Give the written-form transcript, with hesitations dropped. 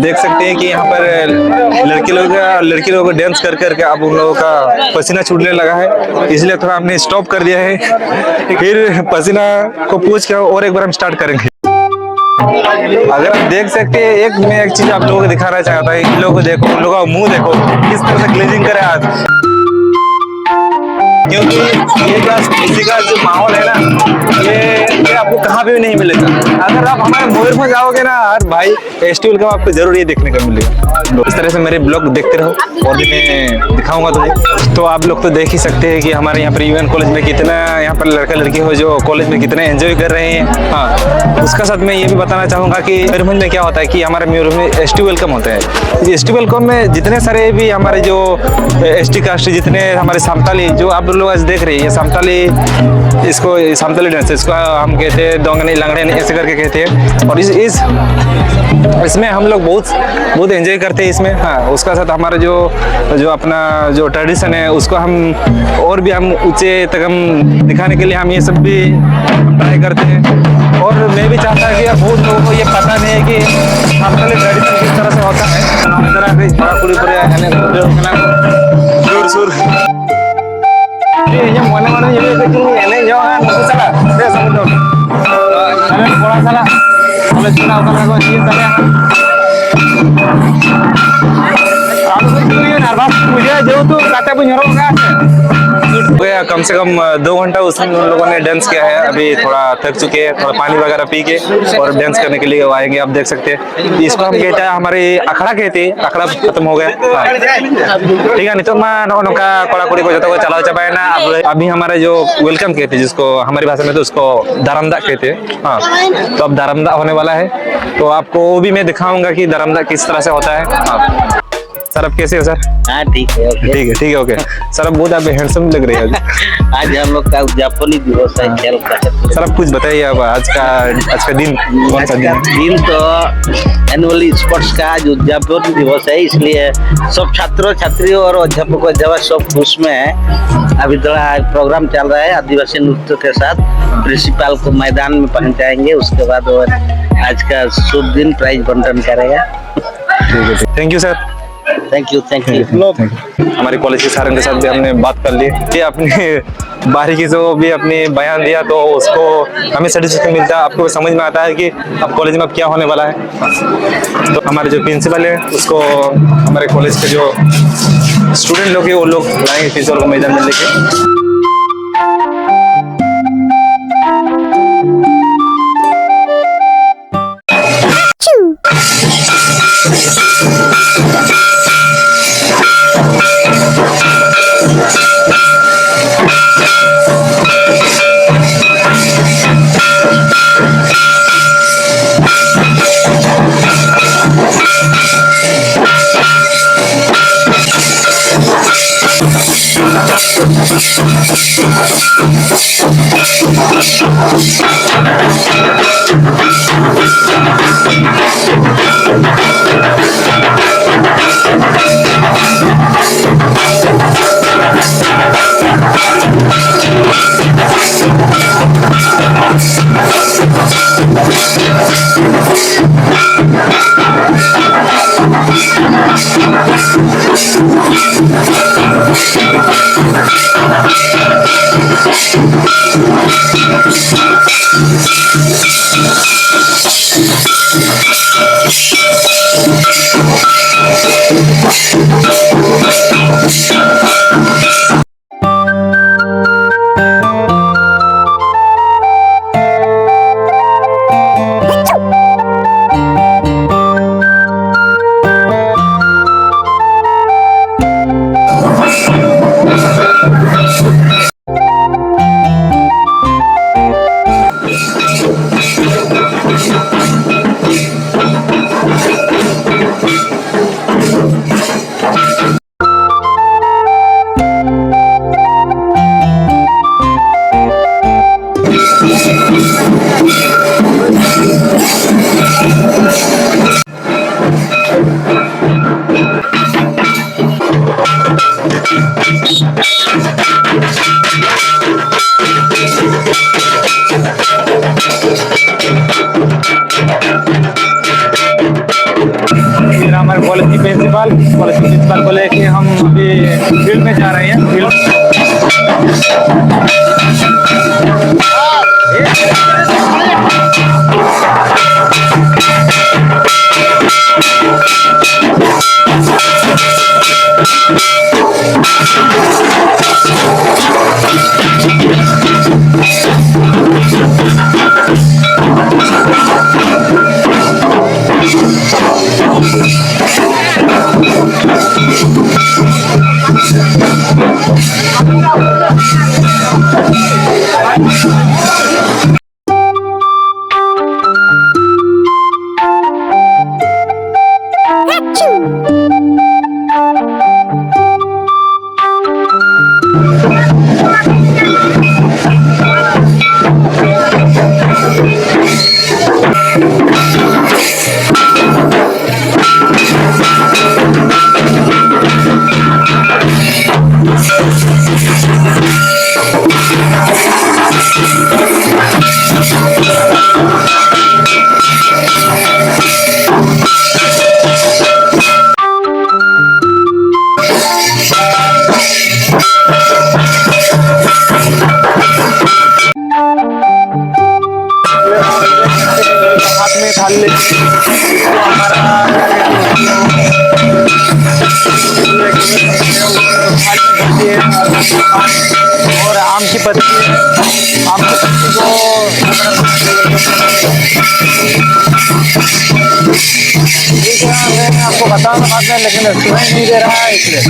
देख सकते हैं कि यहाँ पर लड़की लोग डांस कर करके अब उन लोगों का पसीना छूटने लगा है, इसलिए थोड़ा हमने स्टॉप कर दिया है। फिर पसीना को पूछ के और एक बार हम स्टार्ट करेंगे। अगर आप देख सकते हैं, मैं एक चीज आप लोगों को दिखाना चाहता हूँ। इन लोगों को देखो, उन लोगों का मुंह देखो किस तरह से ग्लेजिंग करे आज, क्योंकि ये जो माहौल है ना, ये आपको कहाँ पे भी नहीं मिलेगा। अगर आप हमारे मयूरभंज जाओगे ना भाई, फेस्टिवल का आपको जरूर ये देखने को मिलेगा। इस तरह से मेरे ब्लॉग देखते रहो और भी मैं दिखाऊंगा तुम्हें। तो आप लोग तो देख ही सकते हैं कि हमारे यहाँ पर यूएन कॉलेज में कितना, यहाँ पर लड़का लड़की हो जो कॉलेज में कितने एंजॉय कर रहे हैं। हाँ, उसका साथ मैं ये भी बताना चाहूँगा कि मयूरभंज में क्या होता है कि हमारे मयूरभंज में एसटी वेलकम होते हैं। एसटी वेलकम में जितने सारे भी हमारे जो एसटी कास्ट, जितने हमारे सामताली, जो आप लोग आज देख रहे हैं, ये सामताली, इसको सामताली डांस, इसको हम कहते हैं दोंगनी लंगड़े ऐसे करके कहते हैं। और इसमें हम लोग बहुत एंजॉय करते हैं इसमें। हाँ, उसका साथ हमारा जो अपना जो ट्रेडिशन है उसको हम और भी हम ऊंचे तक हम दिखाने के लिए हम ये सब भी ट्राई करते हैं। और मैं भी चाहता हूँ कि बहुत लोगों को ये पता नहीं है कि सामताली ट्रेडिशन किस तरह से होता है। जोर शोर ini mana-mana jadi kecil ini jangan salah dia sama dong kalian bola salah kalau cina kalau aku ini tadi kalau itu ये नर्वस मुझे जो तो काटे पे न्योरो का है। कम से कम 2 घंटा उसमें उन लोगों ने डांस किया है। अभी थोड़ा थक चुके हैं, थोड़ा पानी वगैरह पी के और डांस करने के लिए आएंगे। आप देख सकते हैं इसको हम कहते हैं, हमारे अखड़ा कहते हैं। अखड़ा खत्म हो गया, ठीक है। नहीं तो नौका कोड़ा कुड़ी को जो चलाओ चपाए ना। अभी हमारे जो वेलकम कहते हैं, जिसको हमारी भाषा में तो उसको दारमदा कहते हैं। हाँ, तो अब दारमदा होने वाला है, तो आपको वो भी मैं दिखाऊंगा कि दारमदा किस तरह से होता है। हाँ सर, आप कैसे हो सर? हाँ ठीक है, ठीक है ओके। सर, अब बहुत आप हैंडसम लग रहे हैं आज हम लोग का उद्यापनी दिवस है, खेल का है। सर, आप कुछ बताइए, अब आज का दिन कौन सा दिन है? दिन तो एनुअली स्पोर्ट्स का आज उद्यापन दिवस है, इसलिए सब छात्रों छात्रियों और अध्यापकों सब खुश में है। अभी थोड़ा प्रोग्राम चल रहा है आदिवासी नृत्य के साथ, प्रिंसिपल को मैदान में पहुंचाएंगे, उसके बाद वो आज का शुभ दिन प्राइज बंटन करेगा। ठीक है, thank you sir. Thank you. हमारे कॉलेज के सारंग के साथ भी हमने बात कर ली, ये अपने बारीकी से भी अपने बयान दिया, तो उसको हमें सर्टिफिकेट मिलता है। आपको समझ में आता है कि अब कॉलेज में अब क्या होने वाला है। तो हमारे जो प्रिंसिपल है उसको हमारे कॉलेज के जो स्टूडेंट लोग हैं वो लोग लाएंगे टीचर को मैदान में लेके। में थाली तो हमारा और आम की पत्ती को ठीक है, मैं आपको बताऊंगा बाद में, लेकिन सुनाई नहीं दे रहा है इसलिए।